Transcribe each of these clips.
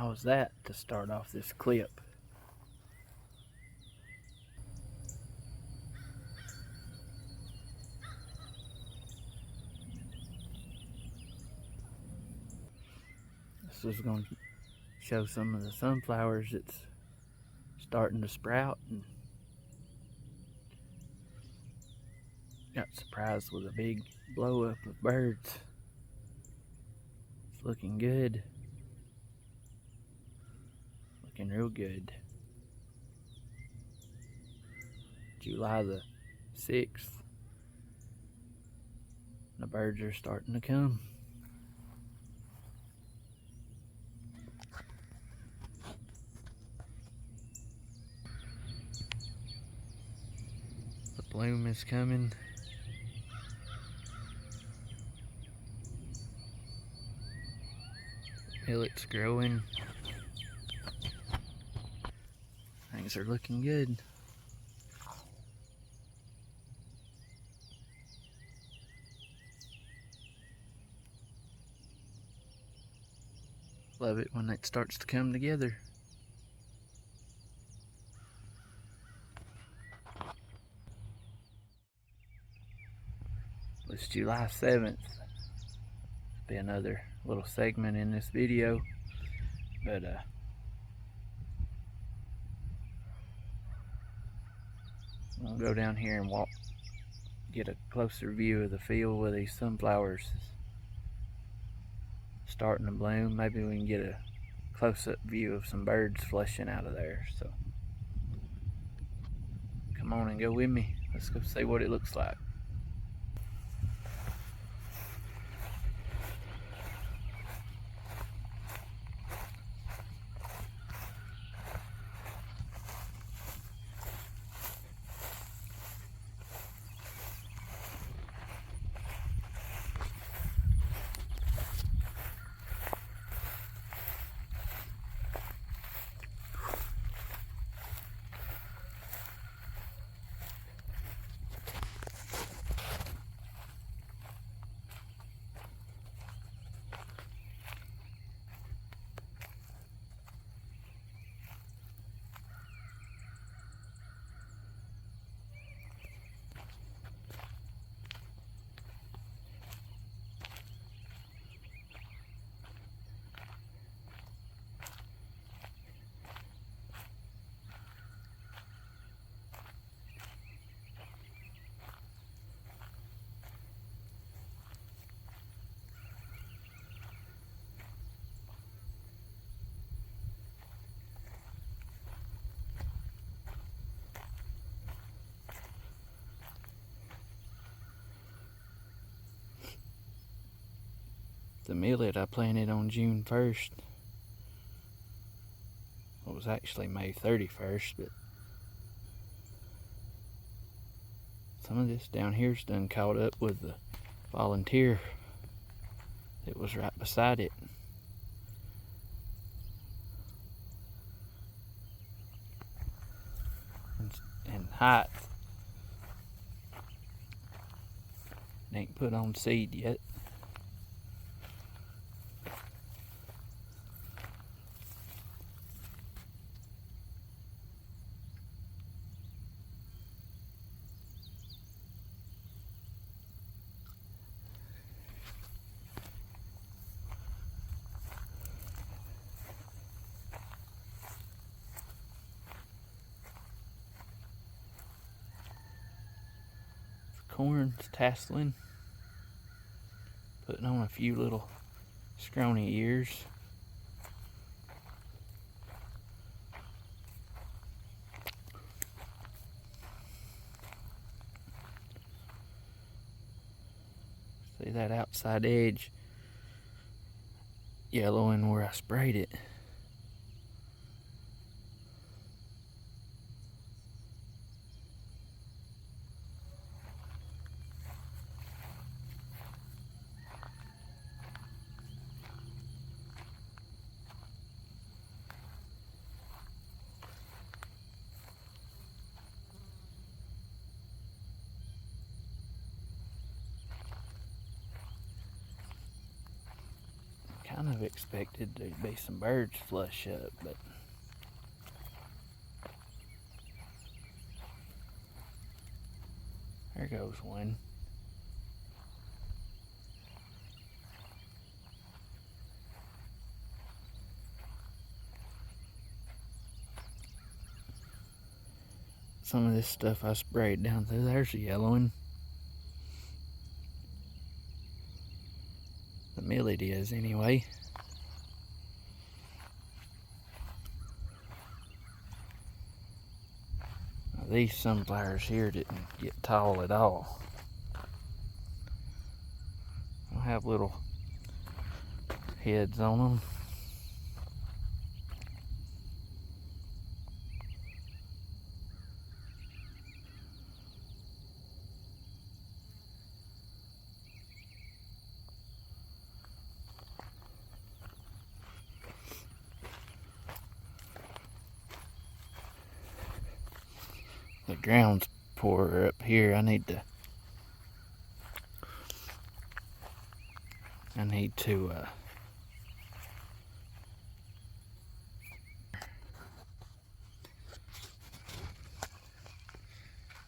How's that to start off this clip? This is going to show some of the sunflowers that's starting to sprout, and got surprised with a big blow up of birds. It's looking good. Looking real good. July the 6th. The birds are starting to come. The bloom is coming. Millet's growing. Things are looking good. Love it when it starts to come together. It's July 7th. Be another little segment in this video, but I'll go down here and get a closer view of the field where these sunflowers starting to bloom. Maybe we can get a close-up view of some birds flushing out of there. So come on and go with me. Let's go see what it looks like. The millet I planted on June 1st. It was actually May 31st, but some of this down here's done caught up with the volunteer that was right beside it. And height. It ain't put on seed yet. Corn's tasseling, putting on a few little scrawny ears. See that outside edge yellowing where I sprayed it. Kind of of expected there'd be some birds flush up, but there goes one. Some of this stuff I sprayed down through there's a yellowing. The millet is anyway. Now, these sunflowers here didn't get tall at all. They'll have little heads on them. The ground's poorer up here. I need to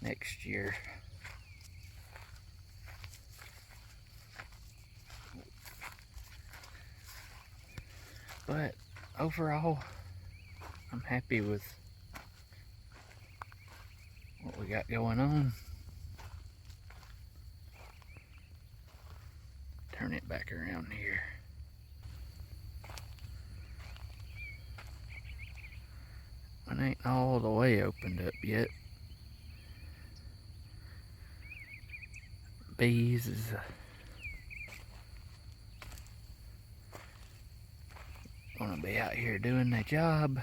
next year. But overall, I'm happy with what we got going on. Turn it back around here. It ain't all the way opened up yet. Bees is gonna be out here doing their job.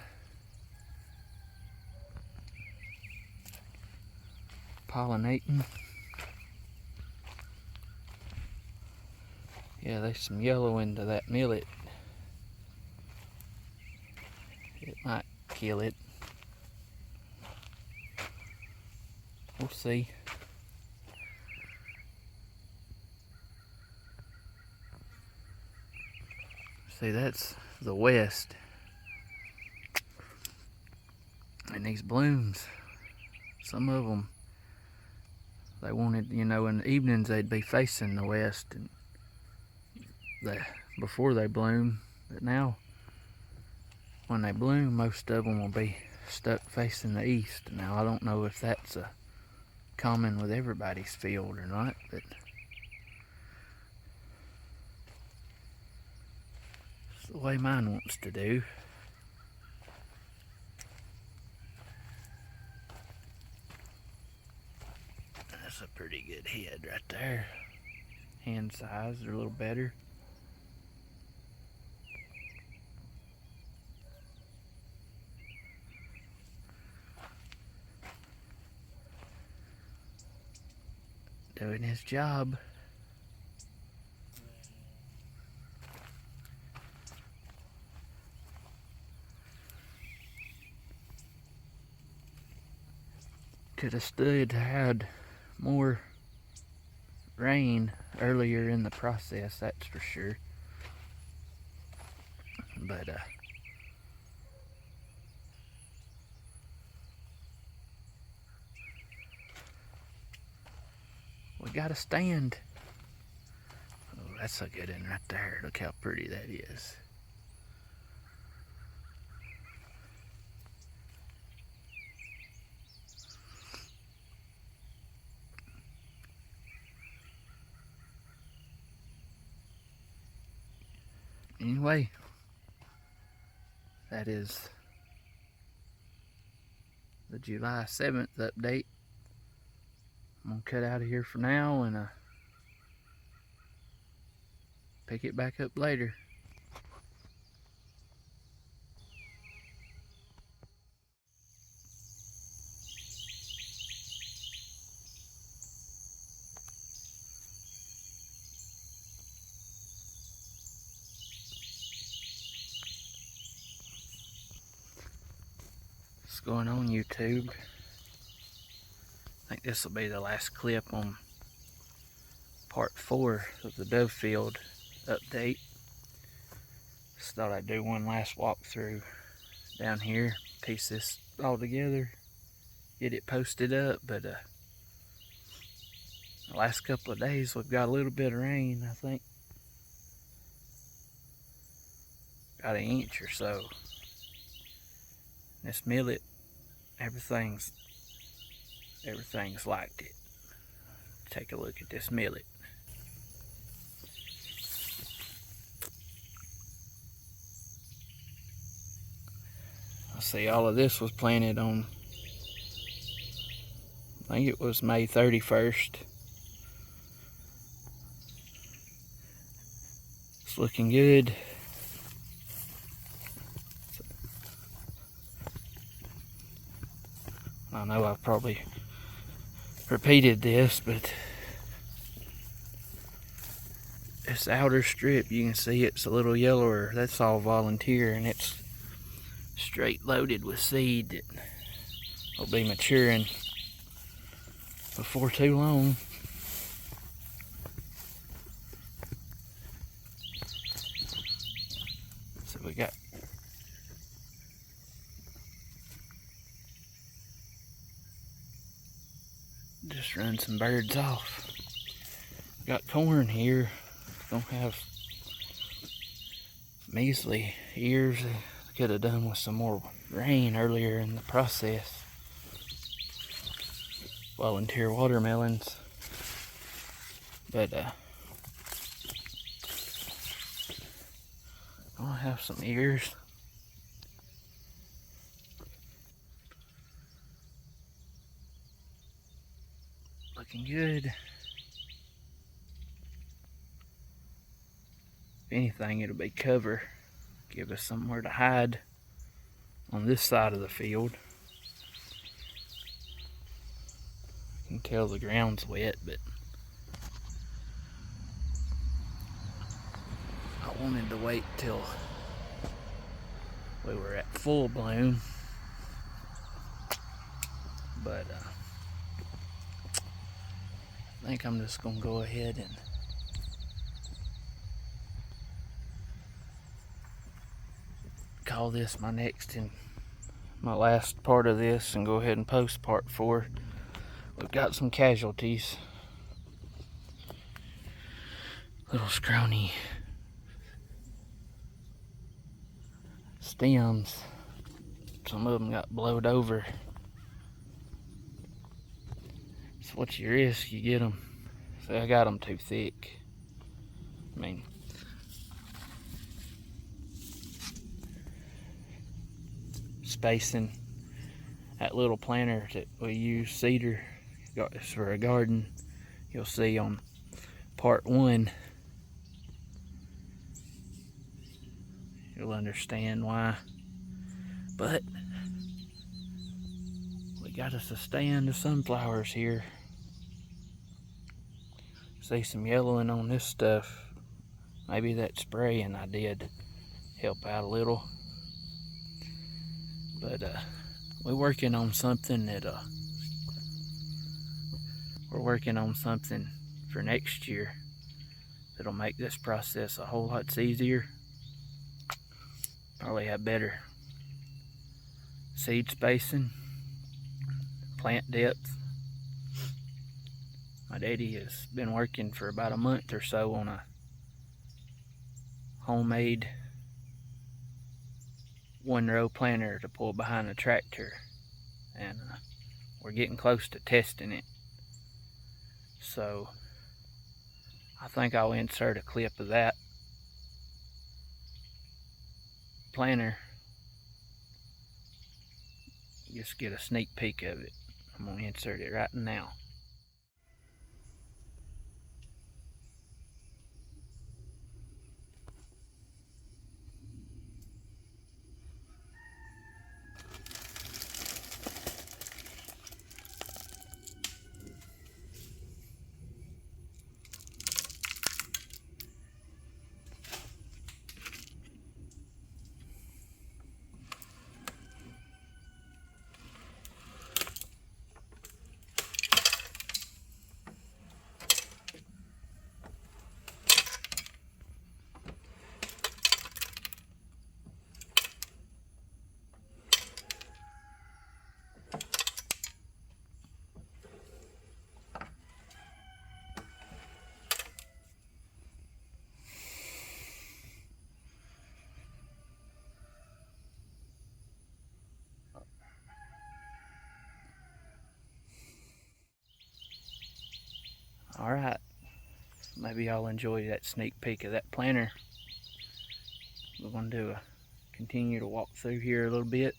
Pollinating. Yeah, there's some yellow into that millet. It might kill it. We'll see. See, that's the west. And these blooms, some of them, they wanted, you know, in the evenings they'd be facing the west and before they bloom. But now, when they bloom, most of them will be stuck facing the east. Now, I don't know if that's common with everybody's field or not, but it's the way mine wants to do. That's a pretty good head right there. Hand size are a little better. Doing his job. Could have stood had more rain earlier in the process, that's for sure. But we got a stand. Oh, that's a good one right there. Look how pretty that is. Anyway, that is the July 7th update. I'm gonna cut out of here for now and pick it back up later. What's going on, YouTube? I think this will be the last clip on part 4 of the Dove Field update. Just thought I'd do one last walkthrough down here, piece this all together, get it posted up. But the last couple of days we've got a little bit of rain. I think got an inch or so. This millet, everything's liked it. Take a look at this millet. I see all of this was planted on, I think it was May 31st. It's looking good. I know I've probably repeated this, but this outer strip, you can see it's a little yellower. That's all volunteer, and it's straight loaded with seed that will be maturing before too long. So we got just run some birds off. Got corn here. Don't have measly ears. Could have done with some more rain earlier in the process. Volunteer watermelons. But I'll have some ears. Looking good. If anything, it'll be cover. Give us somewhere to hide on this side of the field. You can tell the ground's wet, but I wanted to wait till we were at full bloom. But I think I'm just gonna go ahead and call this my next and my last part of this and go ahead and post part 4. We've got some casualties. Little scrawny stems. Some of them got blowed over. It's what you risk, you get them. See, I got them too thick. I mean, spacing that little planter that we use, cedar, got this for a garden. You'll see on part 1. You'll understand why. But we gotta sustain the sunflowers here. See some yellowing on this stuff. Maybe that spraying I did help out a little. But we're working on something that we're working on something for next year that'll make this process a whole lot easier. Probably have better seed spacing, plant depth. My daddy has been working for about a month or so on a homemade 1-row planter to pull behind a tractor, and we're getting close to testing it. So I think I'll insert a clip of that planter. Just get a sneak peek of it. I'm gonna insert it right now. Alright, maybe I'll enjoy that sneak peek of that planter. We're going to continue to walk through here a little bit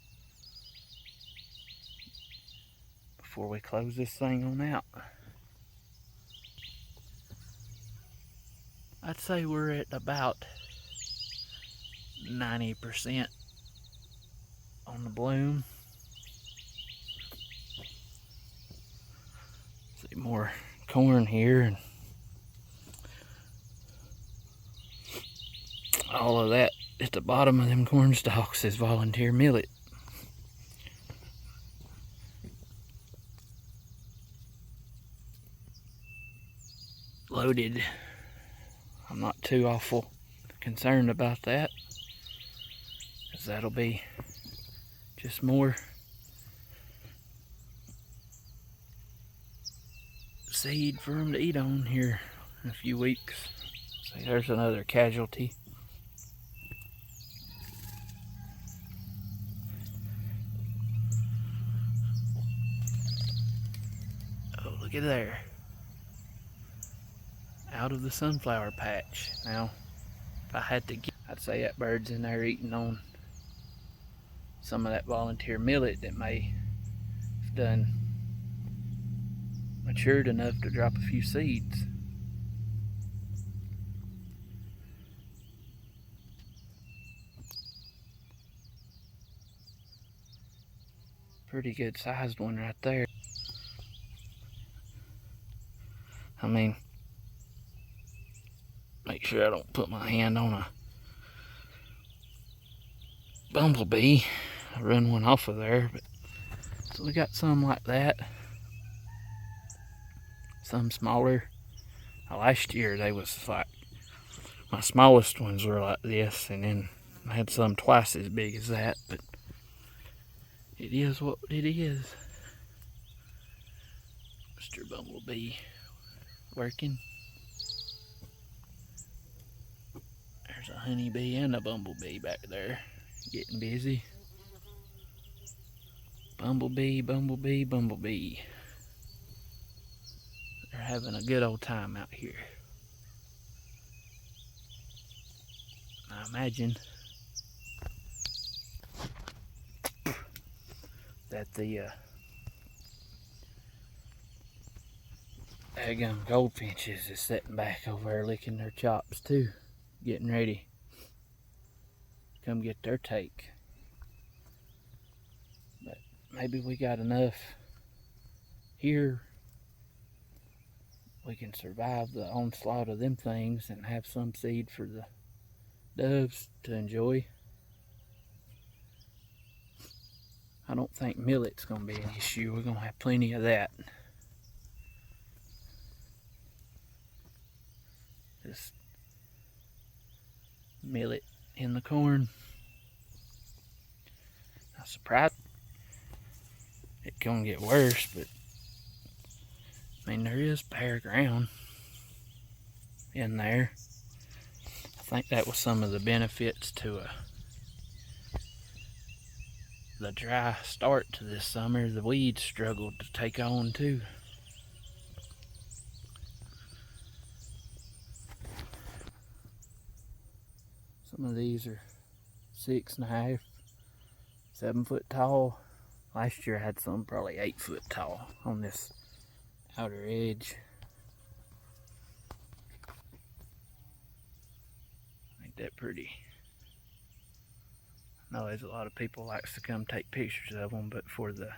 before we close this thing on out. I'd say we're at about 90% on the bloom. See more corn here, and all of that at the bottom of them corn stalks is volunteer millet. Loaded. I'm not too awful concerned about that, because that'll be just more seed for them to eat on here in a few weeks. See, there's another casualty. Oh, look at there. Out of the sunflower patch. Now, if I had to guess, I'd say that bird's in there eating on some of that volunteer millet that may have done matured enough to drop a few seeds. Pretty good sized one right there. I mean, make sure I don't put my hand on a bumblebee. I run one off of there, but so we got some like that. Some smaller. Last year they was like, my smallest ones were like this, and then I had some twice as big as that, but it is what it is. Mr. Bumblebee working. There's a honeybee and a bumblebee back there getting busy. Bumblebee, bumblebee, bumblebee. They're having a good old time out here. I imagine that the daggum goldfinches is sitting back over there licking their chops too, getting ready to come get their take. But maybe we got enough here we can survive the onslaught of them things and have some seed for the doves to enjoy. I don't think millet's going to be an issue. We're going to have plenty of that. Just millet in the corn. I'm surprised it can get worse, but I mean, there is bare ground in there. I think that was some of the benefits to the dry start to this summer. The weeds struggled to take on too. Some of these are 6.5, 7 foot tall. Last year I had some probably 8 foot tall on this outer edge. Ain't that pretty? I know there's a lot of people likes to come take pictures of them, but for the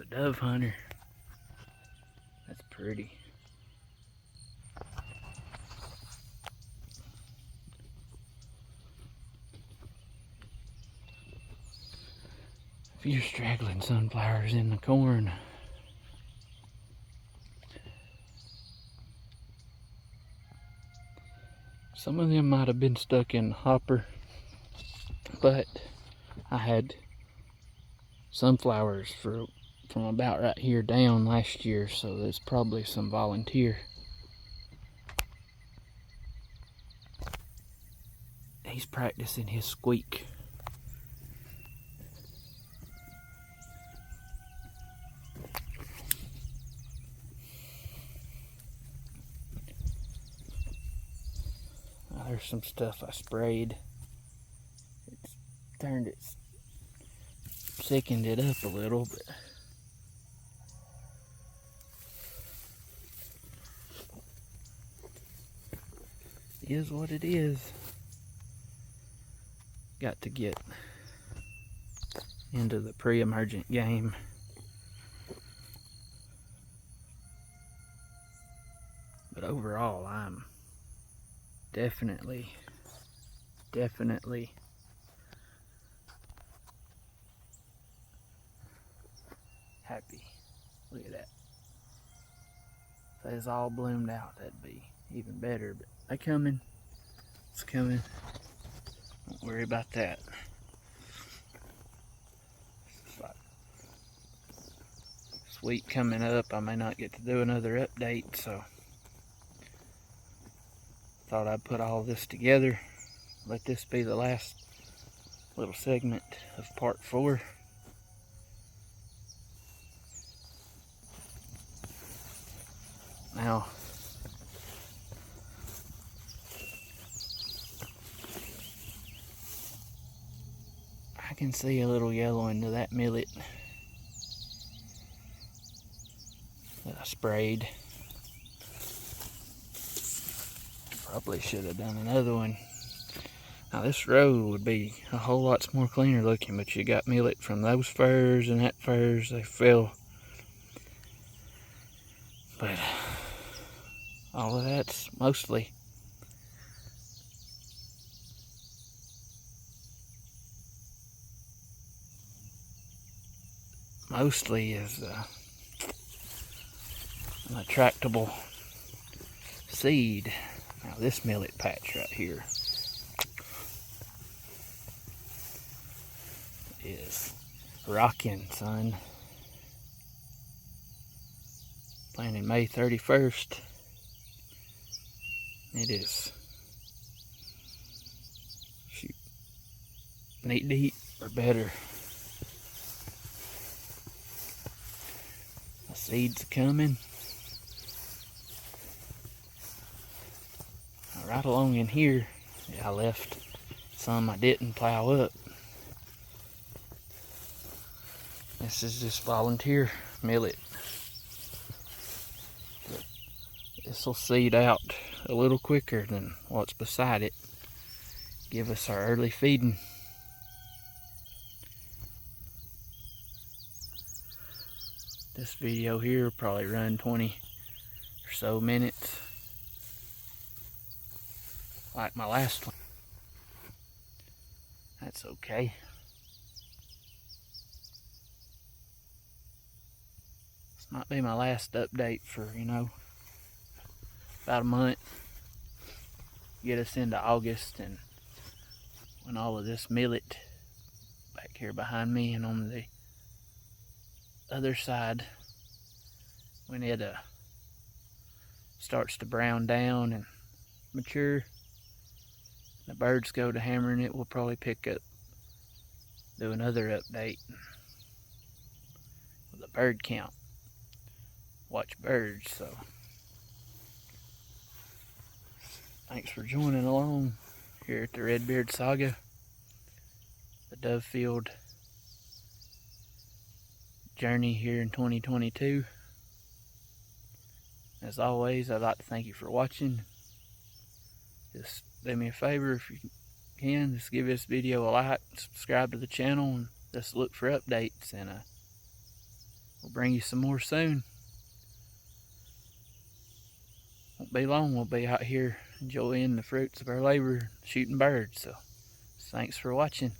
dove hunter, that's pretty. A few straggling sunflowers in the corn. Some of them might have been stuck in the hopper, but I had sunflowers from about right here down last year, so there's probably some volunteer. He's practicing his squeak. There's some stuff I sprayed. It's turned it, sickened it up a little, but it is what it is. Got to get into the pre-emergent game. But overall, I'm definitely happy. Look at that. If it's all bloomed out, that'd be even better, but they coming. It's coming. Don't worry about that. It's like this week coming up, I may not get to do another update, so thought I'd put all this together. Let this be the last little segment of part 4. Now, I can see a little yellow into that millet that I sprayed. Probably should have done another one. Now this row would be a whole lot more cleaner looking, but you got millet from those firs and that firs, they fell. But all of that's mostly is an attractable seed. Now this millet patch right here is rocking, son. Planted May 31st. It is, shoot, knee deep or better. The seeds are coming. Right along in here, I left some I didn't plow up. This is just volunteer millet. This will seed out a little quicker than what's beside it. Give us our early feeding. This video here will probably run 20 or so minutes, like my last one. That's okay. This might be my last update for, about a month. Get us into August, and when all of this millet back here behind me and on the other side, when it starts to brown down and mature, the birds go to hammering it, we'll probably pick up, do another update with a bird count. Watch birds. So thanks for joining along here at the Redbeard Saga, the Dovefield journey here in 2022. As always, I'd like to thank you for watching. Just do me a favor, if you can, just give this video a like, subscribe to the channel, and just look for updates, and we'll bring you some more soon. Won't be long, we'll be out here enjoying the fruits of our labor, shooting birds. So thanks for watching.